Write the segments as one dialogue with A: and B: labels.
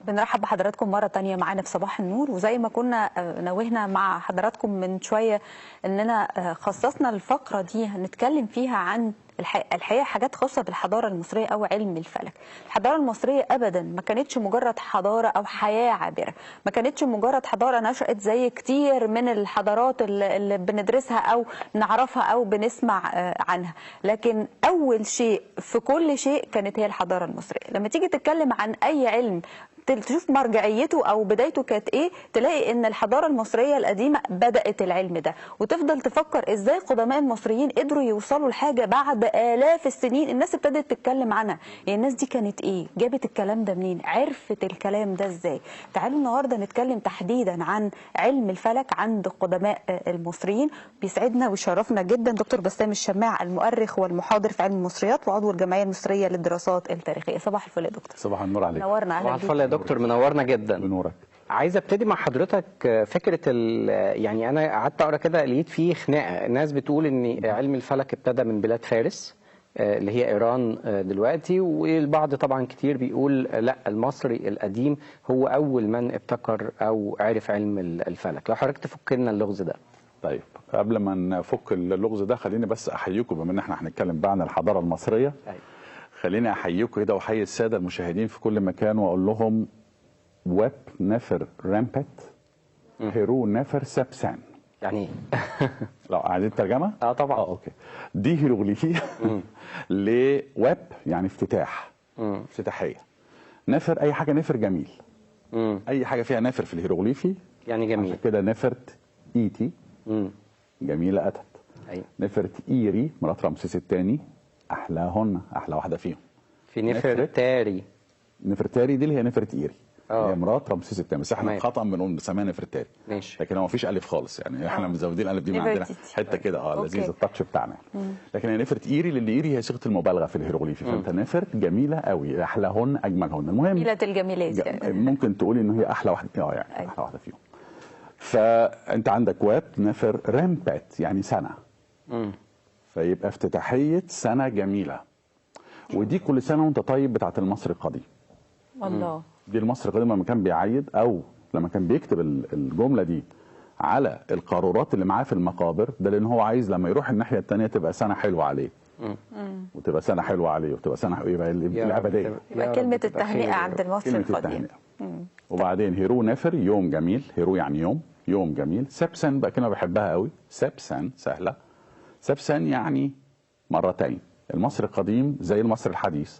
A: بنرحب بحضراتكم مرة تانية معانا في صباح النور. وزي ما كنا نوهنا مع حضراتكم من شوية اننا خصصنا الفقرة دي هنتكلم فيها عن الحقيقة حاجات خاصة بالحضارة المصرية أو علم الفلك. الحضارة المصرية أبدا ما كانتش مجرد حضارة أو حياة عابرة، ما كانتش مجرد حضارة نشأت زي كتير من الحضارات اللي بندرسها أو نعرفها أو بنسمع عنها، لكن أول شيء في كل شيء كانت هي الحضارة المصرية. لما تيجي تتكلم عن أي علم تشوف مرجعيته او بدايته كانت ايه، تلاقي ان الحضاره المصريه القديمه بدات العلم ده، وتفضل تفكر ازاي قدماء المصريين قدروا يوصلوا لحاجه بعد الاف السنين الناس ابتدت تتكلم عنها. يعني الناس دي كانت ايه؟ جابت الكلام ده منين؟ عرفت الكلام ده ازاي؟ تعالوا النهارده نتكلم تحديدا عن علم الفلك عند قدماء المصريين. بيسعدنا ويشرفنا جدا دكتور بسام الشماع، المؤرخ والمحاضر في علم المصريات وعضو الجمعيه المصريه للدراسات التاريخيه. صباح الفل يا دكتور.
B: صباح النور عليك.
A: نورنا.
C: صباح الفل يا دكتور، منورنا جدا.
B: بنورك.
C: عايز ابتدي مع حضرتك فكره يعني انا قعدت اقرا كده لقيت فيه خناقه، الناس بتقول ان علم الفلك ابتدى من بلاد فارس اللي هي ايران دلوقتي، والبعض طبعا كتير بيقول لا، المصري القديم هو اول من ابتكر او عرف علم الفلك. لو حضرتك تفك لنا اللغز ده.
B: طيب قبل ما نفك اللغز ده خليني بس احييكم، بما ان احنا هنتكلم بقى عن الحضاره المصريه. خليني احييكم كده واحيي الساده المشاهدين في كل مكان واقول لهم ويب نفر رامبت هيرو نفر سبسان.
C: يعني ايه؟
B: لو عايزين ترجمه؟
C: طبعا.
B: اوكي. دي هيروغليفيه لويب يعني افتتاح، افتتاحيه. نفر اي حاجه نفر جميل. اي حاجه فيها نفر في الهيروغليفي
C: يعني جميل.
B: عشان كده نفرت ايتي جميله اتت.
C: ايوه.
B: نفرت ايري مرات رمسيس الثاني احلاهن، احلى واحده فيهم.
C: في نفرتاري.
B: نفرتاري دي اللي هي نفرت ايري، هي مرات رمسيس الثاني، بس احنا خطا بنقول بنسميها نفرتاري.
C: ماشي.
B: لكن هو ما فيش الف خالص، يعني احنا مزودين الف دي، ما عندنا حته كده لذيذ التاتش بتاعنا. لكن هي نفرت ايري، لان ايري هي صيغه المبالغه في الهيروغليفي، فانت نفرت جميله قوي، احلاهن اجملهن. المهم
A: جميله الجميلات
B: ممكن تقولي ان هي احلى واحده يعني احلى واحده فيهم. فانت عندك واب نفر رامبات يعني سنه، فيبقى افتتاحيه سنه جميله. ودي كل سنه وانت طيب بتاعت المصري القديم.
A: الله.
B: دي المصري القديم لما كان بيعيد او لما كان بيكتب الجمله دي على القارورات اللي معاه في المقابر، ده لان هو عايز لما يروح الناحيه الثانيه تبقى سنه حلوه عليه. وتبقى سنه حلوه عليه، وتبقى سنه يبقى الابديه.
A: يبقى كلمه التهنئه عند المصري القديم.
B: وبعدين هيرو نفر يوم جميل، هيرو يعني يوم جميل. سبسن بقى كلمه بحبها قوي، سبسن سهله. سبسن يعني مرتين. المصري القديم زي المصري الحديث،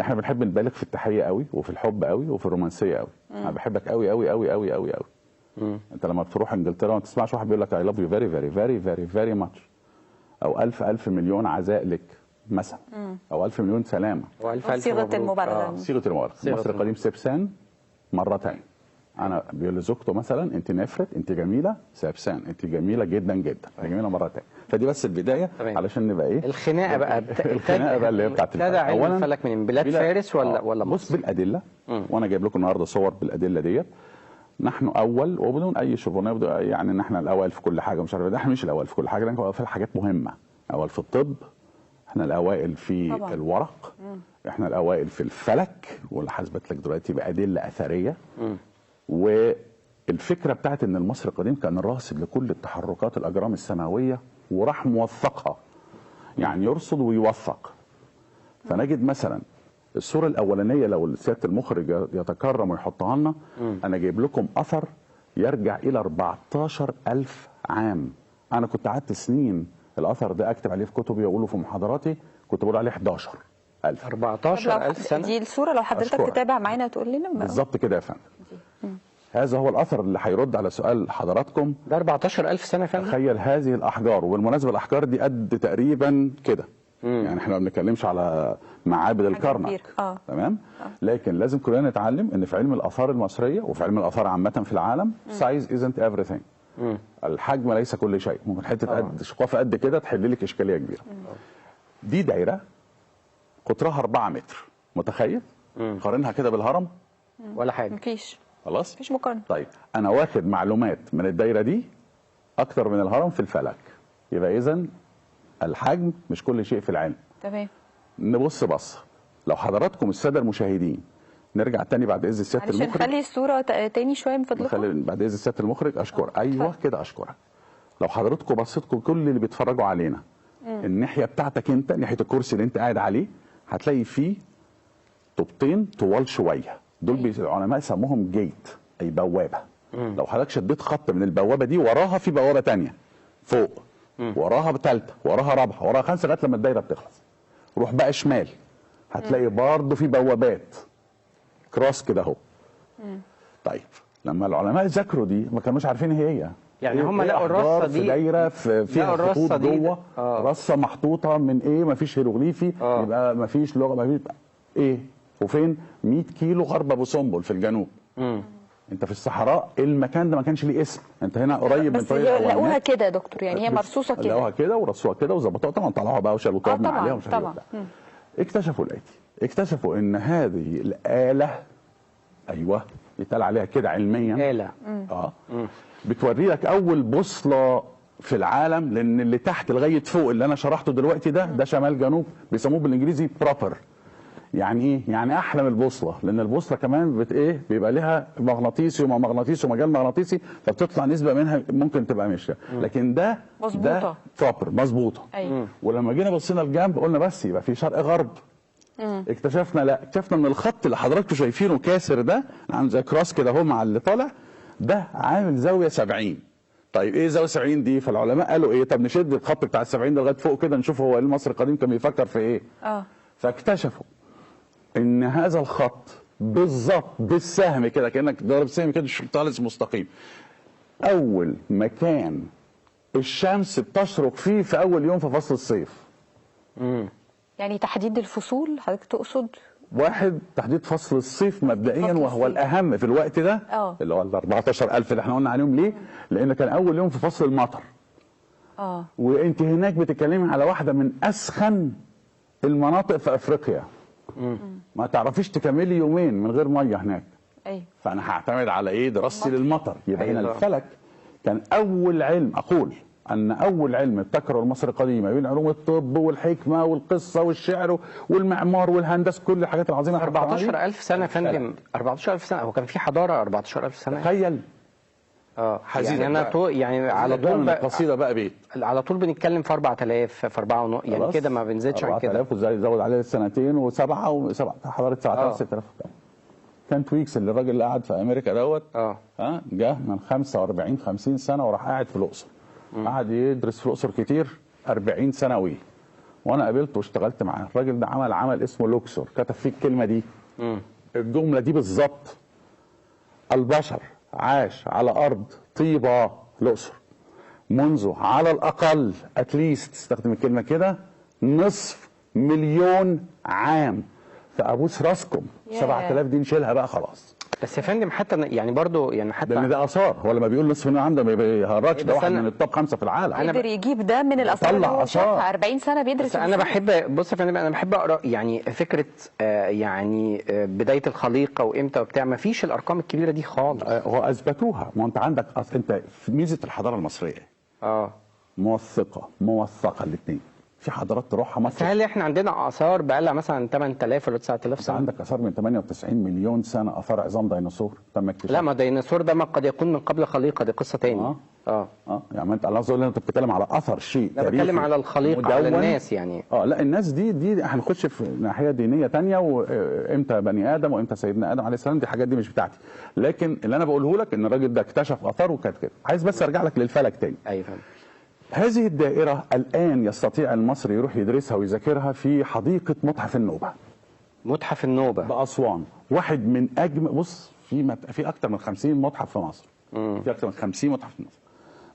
B: احنا بنحب نبالغ في التحيه قوي وفي الحب قوي وفي الرومانسيه قوي. انا بحبك قوي قوي قوي قوي قوي قوي. انت لما بتروح انجلترا ما تسمعش واحد بيقول لك اي لاف يو فيري فيري فيري فيري فيري ماتش، او الف مليون عزاء لك مثلا، او الف مليون سلامه،
A: صيغه المبالغه.
B: صيغه المبالغه. المصري القديم سبسان مرتين. انا بيقول لزوجته مثلا انت نفرت، انت جميله، سبسان انت جميله جدا جدا، جميله مرتين. فدي بس البدايه علشان نبقى ايه
C: الخناقه بقى.
B: الخناقه بقى اللي هي بتاعت
C: الفلك. علم الفلك من بلاد فارس ولا مصر؟
B: بص بالادله، وانا جايب لكم النهارده صور بالادله ديت. نحن اول وبدون اي شوفونيه، يعني ان احنا الاوائل في كل حاجه، مش عارف احنا مش الاوائل في كل حاجه، لكن في حاجات مهمه. اول في الطب، احنا الاوائل في طبعا. الورق، احنا الاوائل في الفلك، واللي حسبت لك دلوقتي بادله اثريه. والفكره بتاعت ان المصري القديم كان راصد لكل التحركات الاجرام السماويه وراح موثقها، يعني يرصد ويوثق. فنجد مثلا الصوره الاولانيه لو سياده المخرج يتكرم ويحطها لنا، انا جايب لكم اثر يرجع الى 14,000 عام. انا كنت قعدت سنين الاثر ده اكتب عليه في كتبي واقوله في محاضراتي، كنت بقول عليه 11,000.
C: 14,000 سنه.
A: دي الصوره لو حضرتك تتابع معانا تقول لنا
B: بالظبط كده يا فندم. هذا هو الاثر اللي هيرد على سؤال حضراتكم.
C: ده 14,000 سنه فعلا.
B: تخيل هذه الاحجار، وبالمناسبه الاحجار دي قد تقريبا كده. يعني احنا ما بنتكلمش على معابد الكرنك. تمام. لكن لازم كلنا نتعلم ان في علم الاثار المصريه وفي علم الاثار عامه في العالم سايز ازنت ايفريثينج. الحجم ليس كل شيء. ممكن حته قد شقافه قد كده تحل لك اشكاليه كبيره. دي دايره قطرها 4 متر، متخيل؟ قارنها كده بالهرم
C: ولا حاجه.
A: مفيش.
B: خلاص؟
A: مفيش مقارنه.
B: طيب انا واخد معلومات من الدايره دي اكتر من الهرم في الفلك. يبقى اذا الحجم مش كل شيء في العلم.
A: تمام.
B: نبص بصه، لو حضراتكم الساده المشاهدين نرجع تاني بعد اذن سياده
A: معلش
B: المخرج.
A: نخلي الصوره تاني شويه من فضلكم.
B: بعد اذن سياده المخرج اشكرك. ايوه كده اشكرك. لو حضراتكم بصيتكم كل اللي بيتفرجوا علينا الناحيه بتاعتك انت، ناحيه الكرسي اللي انت قاعد عليه، هتلاقي فيه طوبتين طوال شويه، دول العلماء سموهم جيت، اي بوابه. لو حضرتك شديت خط من البوابه دي وراها في بوابه ثانيه فوق، وراها ثالثه، وراها رابعه، وراها خمسه، لغايه لما الدايره بتخلص. روح بقى شمال هتلاقي برضه في بوابات كروس كده اهو. طيب لما العلماء ذاكروا دي ما كانوش عارفين هي
C: يعني هم لقوا الرصه دي
B: في دايره فيها خطوط جوه، رصه محطوطه من ايه، ما فيش هيروغليفي، يبقى ما فيش لغه، ما فيش ايه، وفين 100 كيلو غرب ابو سمبل في الجنوب. انت في الصحراء، المكان ده ما كانش ليه اسم، انت هنا قريب من طريق
A: الحيوانات. بس لقوها كده يا دكتور، يعني هي مرصوصه كده،
B: لقوها كده ورصوها كده وظبطوها، طبعا طلعوها بقى وشالوا تراب من عليها ومش عارف ايه. اكتشفوا الاتي، اكتشفوا ان هذه الاله، ايوه يتقال عليها كده علميا
C: آلة،
B: بتوري لك اول بوصله في العالم، لان اللي تحت لغايه فوق اللي انا شرحته دلوقتي ده شمال جنوب، بيسموه بالانجليزي بروبر. يعني ايه؟ يعني احلى من البوصله، لان البوصله كمان بيبقى لها مغناطيسي ومغناطيسي ومجال مغناطيسي، فبتطلع نسبه منها ممكن تبقى ماشيه، لكن ده مظبوطه، ده بروبر مظبوطه.
A: أيوة.
B: ولما جينا بصينا الجنب قلنا بس يبقى في شرق غرب. اكتشفنا لا، اكتشفنا ان الخط اللي حضراتكم شايفينه كاسر ده عامل زي كراس كده اهو مع اللي طالع ده عامل زاويه 70. طيب ايه زاويه 70 دي؟ فالعلماء قالوا ايه، طب نشد الخط بتاع ال 70 ده لغايه فوق كده نشوف هو المصري القديم كان بيفكر في ايه. فاكتشفوا ان هذا الخط بالظبط بالسهم كده، كانك ضارب سهم كده خالص مستقيم، اول مكان الشمس بتشرق فيه في اول يوم في فصل الصيف.
A: يعني تحديد الفصول حضرتك تقصد؟
B: واحد، تحديد فصل الصيف مبدئيا وهو الاهم في الوقت ده، اللي هو ال 14,000 اللي احنا قلنا عليهم. ليه؟ لان كان اول يوم في فصل المطر. وانت هناك بتتكلمي على واحده من اسخن المناطق في افريقيا. ما تعرفيش تكملي يومين من غير ميه هناك.
A: ايوه.
B: فانا هعتمد على ايه؟ دراستي للمطر. يبقى هنا الفلك كان اول علم، اقول ان اول علم ابتكره المصري القديم ما بين علوم الطب والحكمه والقصه والشعر والمعمار والهندسه، كل الحاجات العظيمه.
C: 14,000 سنه يا فندم، 14,000 سنه، هو كان في حضاره 14,000 سنه؟
B: تخيل.
C: يعني انا يعني على طول
B: من القصيده بقى بيت
C: على طول بنتكلم في 4000 في 4 يعني كده ما بنزيدش عن كده.
B: 4000 وزي زود عليه سنتين وسبعه حضاره 7,000 6,000. كان تويكس اللي الراجل اللي قاعد في امريكا دوت جه من 45 50 سنه وراح قاعد في الاقصر. قعد يدرس في الاقصر كتير 40 سنه وانا قابلته واشتغلت معاه. الراجل ده عمل اسمه لوكسور، كتب فيه الكلمه دي، الجمله دي بالظبط: البشر عاش على ارض طيبه الاقصر منذ على الاقل اتليست، استخدم الكلمه كده، نصف مليون عام. فابوس راسكم 7,000 دي نشيلها بقى خلاص.
C: بس يا فندم حتى يعني برضه يعني حتى
B: لان ده اثار، هو لما بيقول نصف مليون عام ده ما بيهرجش، ده واحد من التوب 5 في العالم.
A: قدر يجيب ده من الاثار اللي هو شافها 40 سنه بيدرس.
C: بس انا بحب، بص يا فندم، انا بحب اقرا يعني فكره يعني بدايه الخليقه وامتى وبتاع، ما فيش الارقام الكبيره دي خالص.
B: هو اثبتوها. ما انت عندك انت في ميزه الحضاره المصريه موثقه الاثنين. في حضارات تروحها مصر.
C: بس هل احنا عندنا اثار بقى لها مثلا 8,000 ولا 9,000 سنه؟
B: عندك اثار من 98 مليون سنه، اثار عظام ديناصور تم اكتشافها.
C: لا، ما ديناصور ده ما قد يكون من قبل خليقه، دي قصه ثانيه.
B: يعني انت الله عز انت بتتكلم على اثر شيء تاريخي.
C: انا بتكلم على الخليقه، على الناس يعني.
B: لا، الناس دي هنخش في ناحيه دينيه ثانيه، وامتى بني ادم وامتى سيدنا ادم عليه السلام، دي حاجات دي مش بتاعتي. لكن اللي انا بقوله لك ان الراجل ده اكتشف اثار وكانت كده. عايز بس ارجع لك للفلك تاني.
C: ايوه.
B: هذه الدائرة الآن يستطيع المصري يروح يدرسها ويذاكرها في حديقة متحف النوبة.
C: متحف النوبة
B: بأسوان، واحد من أجمل، بص في أكثر من 50 متحف في مصر. في أكثر من 50 متحف في مصر.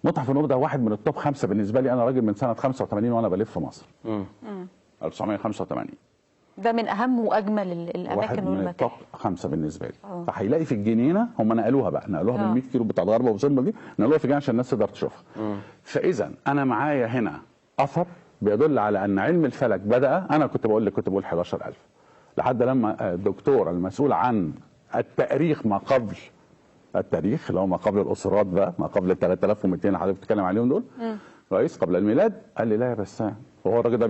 B: متحف النوبة ده واحد من التوب 5 بالنسبة لي، أنا راجل من سنة 85 وأنا بلف في مصر. 1985.
A: ده من أهم وأجمل الأماكن
B: واحد من التوب 5 بالنسبة لي. فهيلاقي في الجنينة، هم نقلوها بقى، نقلوها من 100 كيلو بتاع الغربة وبسمبل دي، نقلوها في الجنينة عشان الناس تقدر تشوفها. فإذا أنا معايا هنا أثر بيدل على أن علم الفلك بدأ، أنا كنت بقول 11,000 لحد لما الدكتور المسؤول عن التاريخ ما قبل التاريخ، اللي هو ما قبل الأسرات بقى، ما قبل ال 3,200 اللي حضرتك بتتكلم عليهم دول، رئيس قبل الميلاد. قال لي لا يا بسام، وهو الراجل ده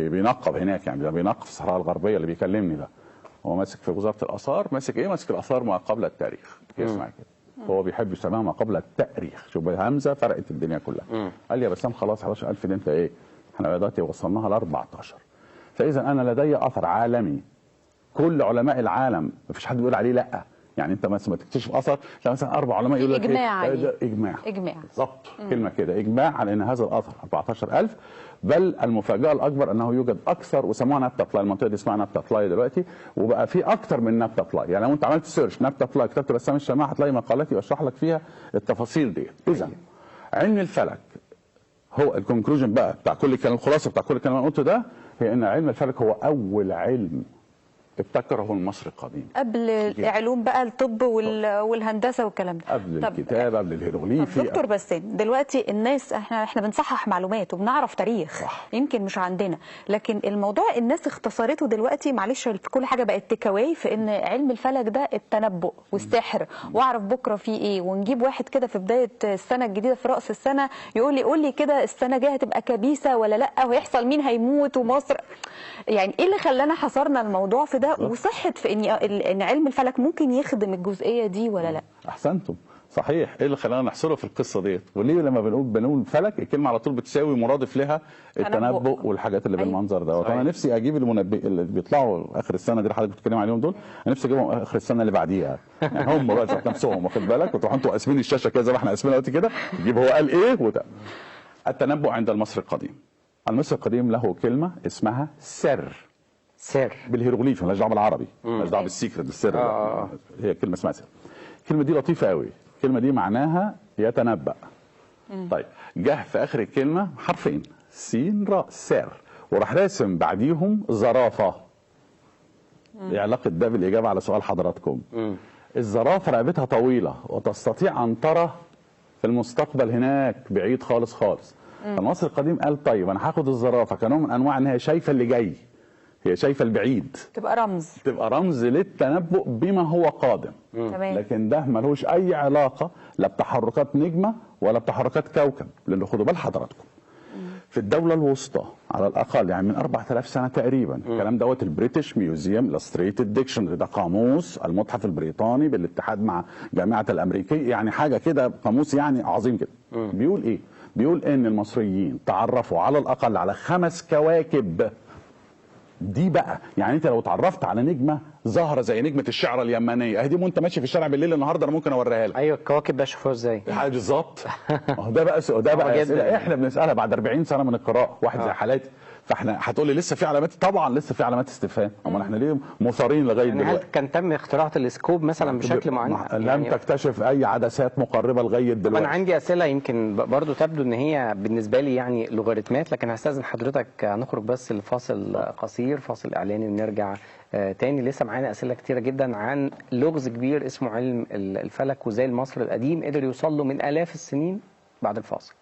B: بينقب هناك، يعني ده بينقب في الصحراء الغربيه اللي بيكلمني ده. هو ماسك في وزاره الاثار، ماسك ايه؟ ماسك الاثار ما قبل التاريخ، اسمع كده. هو بيحب يسميها ما قبل التاريخ، شوف همزه فرقت الدنيا كلها. قال لي يا بسام خلاص 11000 دي انت ايه؟ احنا دلوقتي وصلناها ل 14. فاذا انا لدي اثر عالمي كل علماء العالم مفيش حد بيقول عليه لا. يعني انت مثلا تكتشف اثر تلاقي مثلا 4 علماء يقول لك
A: اجماع
B: ايه؟
A: عليه.
B: اجماع بالظبط، كلمه كده اجماع على ان هذا الاثر 14000. بل المفاجاه الاكبر انه يوجد اكثر، وسموها نبته فلاي، المنطقه دي اسمها نبته فلاي دلوقتي، وبقى في اكثر من نبته فلاي. يعني لو انت عملت سيرش نبته فلاي كتبت بسام الشماع هتلاقي مقالات يشرح لك فيها التفاصيل دي. اذا علم الفلك هو الكونكلوجن بقى بتاع كل الكلام، الخلاصه بتاع كل الكلام اللي قلته ده، هي ان علم الفلك هو اول علم ابتكره المصري القديم
A: قبل علوم بقى الطب والهندسه والكلام ده،
B: قبل الكتاب، قبل الهيروغليفي.
A: دكتور بسام، دلوقتي الناس احنا بنصحح معلومات وبنعرف تاريخ
B: صح.
A: يمكن مش عندنا، لكن الموضوع الناس اختصرته دلوقتي، معلش في كل حاجه بقت تكاوي، في ان علم الفلك ده التنبؤ والسحر، واعرف بكره في ايه، ونجيب واحد كده في بدايه السنه الجديده في راس السنه يقول لي قول لي كده السنه الجايه هتبقى كبيسه ولا لا، ويحصل مين هيموت ومصر. يعني ايه اللي خلانا حصرنا الموضوع في ده، وصحه في ان علم الفلك ممكن يخدم الجزئيه دي ولا لا؟
B: احسنتم، صحيح. ايه اللي خلانا نحصره في القصه ديت؟ وليه لما بنقول فلك الكلمه على طول بتساوي مرادف لها التنبؤ والحاجات اللي بالمنظر دوت. انا نفسي اجيب المنبئ اللي بيطلعوا اخر السنه دي حضرتك بتتكلم عليهم دول، انا نفسي اجيبهم اخر السنه اللي بعديها. يعني هم بقى ذات نفسهم، واخد بالك، وتروحوا انتوا قاسمين الشاشه كده زي ما احنا قاسمين دلوقتي كده، تجيب هو قال ايه وده. التنبؤ عند المصري القديم. المصري القديم له كلمه اسمها سر.
C: سر
B: بالهيروغليفي، مالهاش دعوه بالعربي، مالهاش دعوه بالسيكرت بالسر. هي كلمه اسمها سر. الكلمه دي لطيفه قوي، الكلمه دي معناها يتنبأ. طيب جه في اخر الكلمه حرفين سين راء سر، وراح راسم بعديهم زرافه. ايه علاقه ده بالاجابه على سؤال حضراتكم؟ الزرافه رقبتها طويله وتستطيع ان ترى في المستقبل هناك بعيد خالص خالص. فالمصري القديم قال طيب انا هاخد الزرافه كنوع من انواع ان هي شايفه اللي جاي، هي شايفه البعيد، تبقى رمز للتنبؤ بما هو قادم. لكن ده ملوش اي علاقه لا بتحركات نجمه ولا بتحركات كوكب، لان خدوا بال حضراتكم في الدوله الوسطى على الاقل يعني من 4000 سنه تقريبا، الكلام دوت البريتش ميوزيوم الستريتد ديكشنري، ده قاموس المتحف البريطاني بالاتحاد مع جامعه الامريكيه، يعني حاجه كده قاموس يعني عظيم كده. بيقول ايه؟ بيقول ان المصريين تعرفوا على الاقل على 5 كواكب. دي بقى يعني انت لو اتعرفت على نجمه ظاهره زي نجمه الشعره اليمنيه اهي، دي وانت ماشي في الشارع بالليل النهارده انا ممكن اوريها لك.
C: ايوه الكواكب ده شوفوها ازاي؟
B: بالظبط. ده بقى اسئله احنا بنسالها بعد 40 سنه من القراءه، واحد زي حالاتي. فاحنا هتقول لي لسه في علامات؟ طبعا لسه في علامات استفهام، امال احنا ليه مثارين لغايه
C: يعني
B: دلوقتي؟
C: هل كان تم اختراع التلسكوب مثلا بشكل معين؟
B: لم تكتشف اي عدسات مقربه لغايه دلوقتي.
C: انا عندي اسئله يمكن برضو تبدو ان هي بالنسبه لي يعني لوغاريتمات، لكن هستاذن حضرتك نخرج بس لفاصل قصير، فاصل اعلاني، ونرجع تاني. لسه معانا اسئله كتيره جدا عن لغز كبير اسمه علم الفلك، وازاي المصري القديم قدر يوصل له من الاف السنين بعد الفاصل.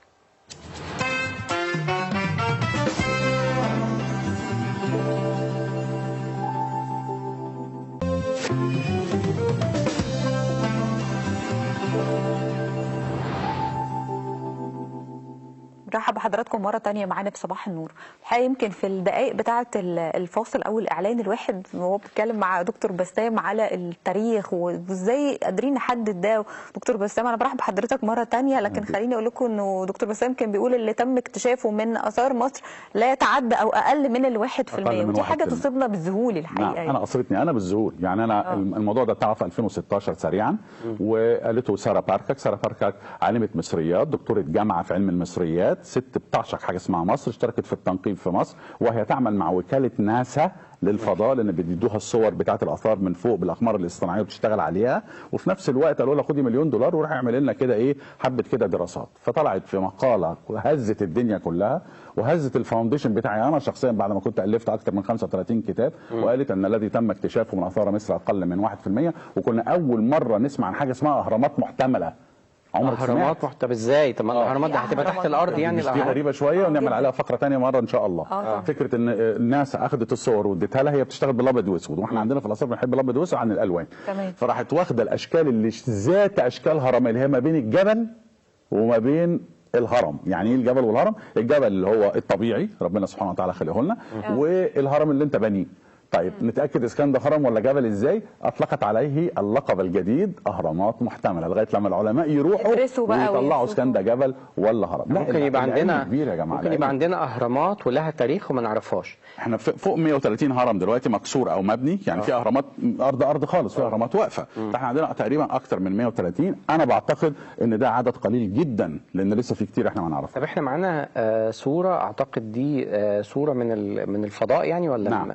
A: مرحبا بحضراتكم مرة تانية معانا في صباح النور. الحقيقة يمكن في الدقائق بتاعة الفاصل أو الإعلان الواحد وهو بيتكلم مع دكتور بسام على التاريخ وإزاي قادرين نحدد ده. دكتور بسام أنا برحب بحضرتك مرة تانية، لكن خليني أقول لكم إنه دكتور بسام كان بيقول اللي تم اكتشافه من آثار مصر لا يتعدى أو أقل من 1%، ودي حاجة تصيبنا بالذهول الحقيقة.
B: نعم أنا أصبتني أنا بالذهول، يعني أنا الموضوع ده اتعرف 2016 سريعا، وقالته سارة باركاك. سارة باركاك عالمة مصريات، دكتورة جامعة في علم المصريات، ست بتعشق حاجه اسمها مصر، اشتركت في التنقيب في مصر، وهي تعمل مع وكاله ناسا للفضاء، لان بيدوها الصور بتاعه الاثار من فوق بالاقمار الاصطناعيه وبتشتغل عليها، وفي نفس الوقت قالوا لها خدي $1,000,000 وروح اعمل لنا كده ايه حبه كده دراسات. فطلعت في مقاله هزت الدنيا كلها وهزت الفاونديشن بتاعي انا شخصيا بعد ما كنت الفت اكثر من 35 كتاب، وقالت ان الذي تم اكتشافه من اثار مصر اقل من 1%، وكنا اول مره نسمع عن حاجه اسمها اهرامات محتمله.
C: اهرامات محتمله ازاي؟ طب ما الاهرامات دي هتبقى تحت الارض يعني.
B: دي غريبه شويه ونعمل عليها فقره ثانيه مره ان شاء الله. فكره ان الناس اخذت الصور واديتها لها، هي بتشتغل بالابيض واسود، واحنا عندنا في الاثار بنحب الابيض واسود عن الالوان. فراحت واخده الاشكال اللي ذات اشكال هرميه اللي هي ما بين الجبل وما بين الهرم. يعني ايه الجبل والهرم؟ الجبل اللي هو الطبيعي ربنا سبحانه وتعالى خلقه لنا، والهرم اللي انت بنيه. طيب نتاكد اذا كان ده هرم ولا جبل ازاي؟ اطلقت عليه اللقب الجديد اهرامات محتمله، لغايه لما العلماء يروحوا ويطلعوا اذا كان ده جبل ولا هرم. لا
C: ممكن يبقى عندنا
B: كبير يا جماعه،
C: ممكن يبقى عندنا اهرامات ولها تاريخ وما نعرفهاش.
B: احنا فوق 130 هرم دلوقتي مكسور او مبني، يعني في اهرامات ارض خالص، في اهرامات واقفه. فاحنا عندنا تقريبا اكثر من 130. انا بعتقد ان ده عدد قليل جدا، لان لسه في كتير احنا ما نعرفه.
C: طب احنا معانا صوره، اعتقد دي صوره من الفضاء يعني، ولا
B: نعم.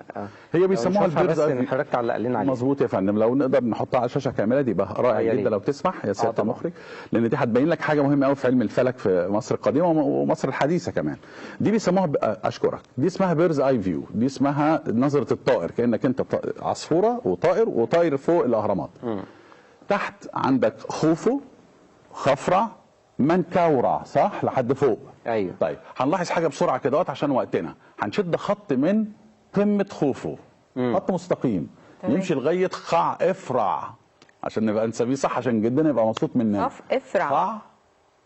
B: هي بيسموها البيرز
C: ان حضرتك تعلق لنا عليها.
B: مظبوط يا فندم، لو نقدر نحطها على الشاشه كامله دي يبقى رائع جدا لو تسمح يا سياده المخرج، لان دي هتبين لك حاجه مهمه قوي في علم الفلك في مصر القديمه ومصر الحديثه كمان. دي بيسموها اشكرك، دي اسمها بيرز اي فيو، دي اسمها نظره الطائر، كانك انت عصفوره وطائر فوق الاهرامات. تحت عندك خوفو، خفرع، منكورع، صح لحد فوق.
C: ايوه.
B: طيب هنلاحظ حاجه بسرعه كده عشان وقتنا، هنشد خط من قمه خوفو، خط مستقيم يمشي لغايه خع افرع، عشان نبقى نسميه صح، عشان جدنا يبقى مبسوط مننا.
A: خف افرع،
B: خع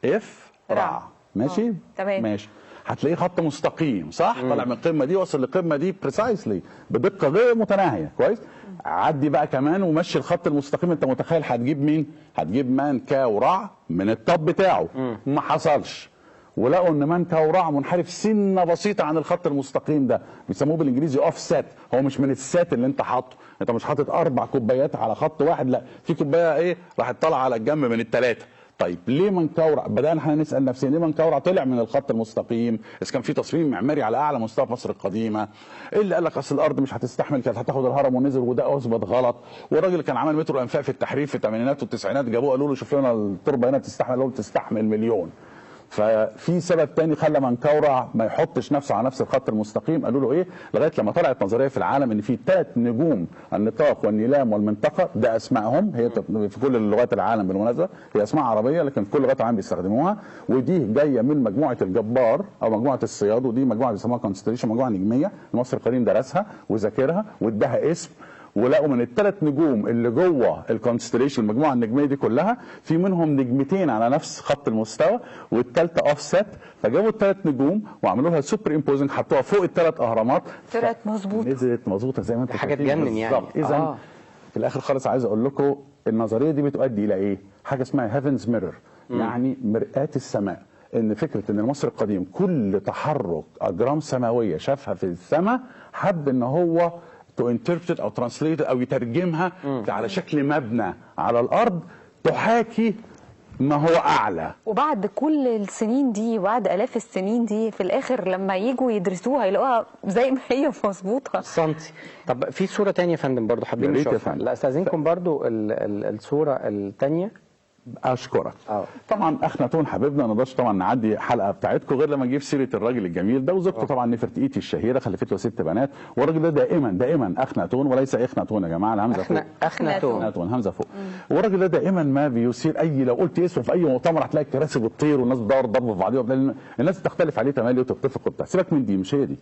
B: افرع، ماشي؟
A: تمام.
B: ماشي. هتلاقيه خط مستقيم، صح؟ طالع من القمه دي واصل للقمه دي بريسايسلي بدقه غير متناهيه، كويس؟ عدي بقى كمان ومشي الخط المستقيم، انت متخيل هتجيب مين؟ هتجيب منكورع من الطب بتاعه. ما حصلش، ولقوا ان منكورع منحرف سنه بسيطه عن الخط المستقيم ده، بيسموه بالانجليزي اوف سيت. هو مش من السات اللي انت حاطه، انت مش حاطط 4 كوبايات على خط واحد، لا، في كوبايه ايه راحت طالعه على الجنب من الثلاثه. طيب ليه منكورع؟ بدأنا احنا نسأل نفسنا ليه منكورع طلع من الخط المستقيم؟ إذا كان في تصميم معماري على أعلى مستوى في مصر القديمة. إيه اللي قال لك أصل الأرض مش هتستحمل، كانت هتاخد الهرم ونزل، وده أثبت غلط. والراجل كان عمل مترو أنفاق في التحرير في الثمانينات والتسعينات، جابوه قالوا له شوف لنا التربة هنا تستحمل، قالوا له تستحمل مليون. ففي سبب تاني خلى منكورع ما يحطش نفسه على نفس الخط المستقيم، قالوا له ايه؟ لغايه لما طلعت نظريه في العالم ان في 3 نجوم، النطاق والنيلام والمنطقه، ده اسمائهم، هي في كل لغات العالم بالمناسبه، هي اسماء عربيه لكن في كل لغات العالم بيستخدموها، ودي جايه من مجموعه الجبار او مجموعه الصياد، ودي مجموعه بيسموها كونستليشن، مجموعه نجميه، المصري القديم درسها وذاكرها واداها اسم، ولقوا من ال3 نجوم اللي جوه الكونستليشن المجموعه النجميه دي كلها، في منهم نجمتين على نفس خط المستوى والثالثه اوف سيت، فجابوا ال3 نجوم وعملوا لها سوبر امبوزنج، حطوها فوق ال3 اهرامات،
A: طلعت مظبوطه،
B: نزلت مظبوطه زي ما انت
C: حاجه تجنن يعني.
B: اذا في الاخر خالص عايز اقول لكم النظريه دي بتؤدي الى ايه؟ حاجه اسمها هيفنز ميرور، يعني مرآة السماء. ان فكره ان المصري القديم كل تحرك اجرام سماويه شافها في السماء حب ان هو تو انتربريت او ترانسليت او يترجمها على شكل مبنى على الارض تحاكي ما هو اعلى.
A: وبعد كل السنين دي وبعد الاف السنين دي في الاخر لما يجوا يدرسوها يلاقوها زي ما هي مظبوطه
C: سنتي. طب في صوره ثانيه يا فندم برضو حابين نشوفها؟ لا استاذنكم برضو الصوره الثانيه.
B: اشكرك. طبعا اخناتون حبيبنا ما نقدرش طبعا نعدي حلقه بتاعتكم غير لما نجيب سيره الراجل الجميل ده وزوجته طبعا نفرتيتي الشهيره، خلفت له 6 بنات، والراجل ده دائما اخناتون وليس اخناتون يا جماعه، الهمزه فوق. اخناتون همزه فوق. والراجل ده دائما ما بيثير اي، لو قلت اسمه في اي مؤتمر هتلاقي الكراسي بتطير والناس بتدور ضرب في بعضيها، الناس تختلف عليه تملي وتتفق وبتاع. سيبك من دي، مش هي دي.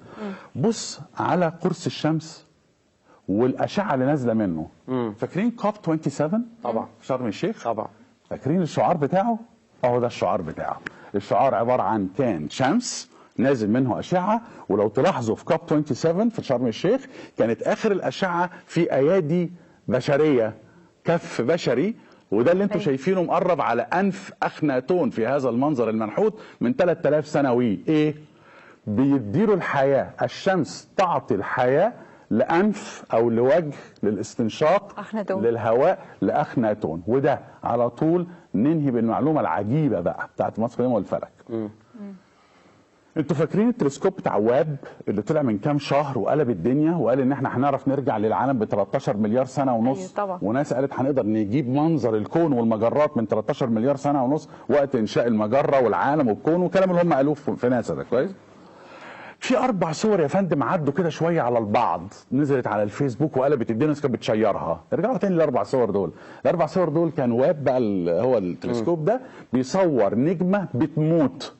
B: بص على قرص الشمس والاشعه اللي نازله منه. فاكرين كوب 27
C: طبعا
B: في شرم الشيخ؟
C: طبعا.
B: فاكرين الشعار بتاعه؟ اهو ده الشعار بتاعه. الشعار عباره عن كان شمس نازل منه اشعه، ولو تلاحظوا في كوب 27 في شرم الشيخ كانت اخر الاشعه في ايادي بشريه، كف بشري، وده اللي انتم شايفينه مقرب على انف اخناتون في هذا المنظر المنحوت من 3000 سنوي. ايه؟ بيديله الحياه، الشمس تعطي الحياه لأنف أو لوجه للاستنشاق
A: أخناتون.
B: للهواء لأخناتون، وده على طول ننهي بالمعلومة العجيبة بقى بتاعت مصر القديمة والفلك. انتوا فاكرين التلسكوب بتاع واب اللي طلع من كام شهر وقلب الدنيا وقال ان احنا هنعرف نرجع للعالم ب 13 مليار سنه ونص؟
A: أيوة طبعا.
B: وناس قالت هنقدر نجيب منظر الكون والمجرات من 13 مليار سنه ونص وقت انشاء المجره والعالم والكون، والكلام اللي هم قالوه في ناسا ده، كويس؟ في 4 صور يا فندم عدوا كده شويه على البعض، نزلت على الفيسبوك وقلبت الدنيا، الناس كانت بتشيرها. ارجعوا تاني ل4 صور دول. ال4 صور دول كان واب بقى هو التلسكوب ده بيصور نجمه بتموت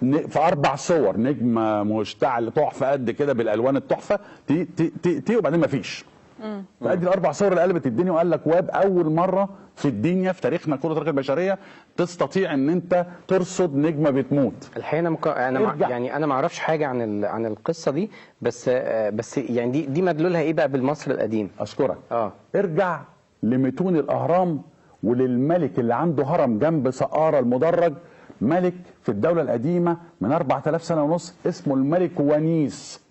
B: في 4 صور، نجمه مشتعل تحفه قد كده بالالوان التحفه، تي وبعدين ما فيش. فادي الاربع صور اللي قلبت الدنيا، وقال لك واب اول مره في الدنيا في تاريخنا كره الرياضه البشريه تستطيع ان انت ترصد نجمه بتموت.
C: الحقيقه يعني انا ما اعرفش حاجه عن القصه دي، بس يعني دي مدلولها ايه بقى بالمصري القديم؟
B: اشكرك. ارجع لمتون الاهرام وللملك اللي عنده هرم جنب سقاره المدرج، ملك في الدوله القديمه من 4000 سنه ونص اسمه الملك ونيس.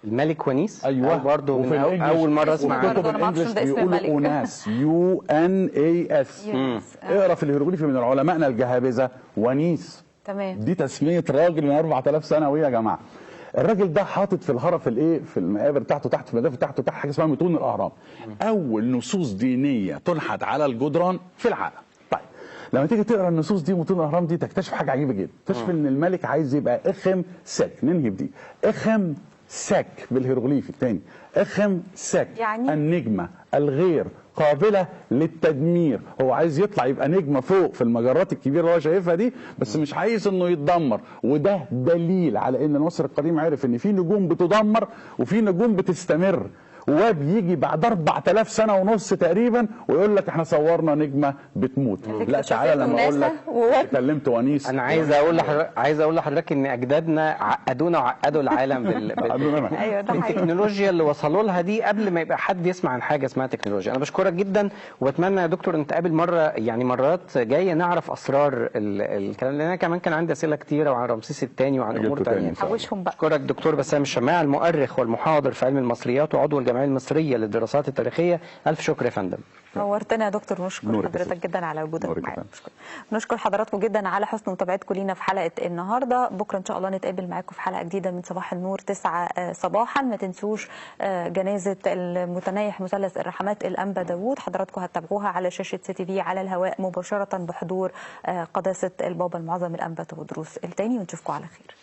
C: الملك ونيس؟
B: ايوه
C: برضه من اول مره اسمع
B: عنه. كتب الانجليش بيقولوا اوناس، UNAS. اقرا في الهيروغليفي من علمائنا الجهابذه ونيس.
A: تمام.
B: دي تسميه راجل من 4000 سنه ويا جماعه. الراجل ده حاطط في الهرم في الايه في المقابر بتاعته تحت في المدافع بتاعته تحت حاجه اسمها متون الاهرام. اول نصوص دينيه تنحت على الجدران في العالم. طيب لما تيجي تقرا النصوص دي متون الاهرام دي تكتشف حاجه عجيبه جدا، تكتشف ان الملك عايز يبقى اخم سك. ننهي بدي اخم سك بالهيروغليفي الثاني، اخم سك
A: يعني
B: النجمه الغير قابله للتدمير. هو عايز يطلع يبقى نجمه فوق في المجرات الكبيره اللي هو شايفها دي، بس مش عايز انه يتدمر. وده دليل على ان المصري القديم عرف ان في نجوم بتدمر وفي نجوم بتستمر. واب يجي بعد 4000 سنه ونص تقريبا ويقول لك احنا صورنا نجمه بتموت. لا تعالى لما اقول لك كلمت ونيس.
C: انا عايز اقول لحضرتك ان اجدادنا عقدونا وعقدوا العالم بالتكنولوجيا اللي وصلوا لها دي قبل ما يبقى حد يسمع عن حاجه اسمها تكنولوجيا. انا بشكرك جدا واتمنى يا دكتور نتقابل مره، يعني مرات جايه نعرف اسرار الكلام، لان انا كمان كان عندي اسئله كتيره وعن رمسيس الثاني وعن امور ثانيه.
A: حوشهم بقى.
C: بشكرك دكتور بسام الشماعي، المؤرخ والمحاضر في علم المصريات وعضو الجمعيه المصريه للدراسات التاريخيه. الف شكر يا فندم.
A: نورتنا يا دكتور، نشكر حضرتك جدا على وجودك معانا. نشكر حضراتكم جدا على حسن متابعتكم لينا في حلقه النهارده. بكره ان شاء الله نتقابل معاكم في حلقه جديده من صباح النور 9 صباحا. ما تنسوش جنازه المتنيح مثلث الرحمات الانبا داوود، حضراتكم هتتابعوها على شاشه CTV على الهواء مباشره بحضور قداسه البابا المعظم الانبا تودروس الثاني، ونشوفكم على خير.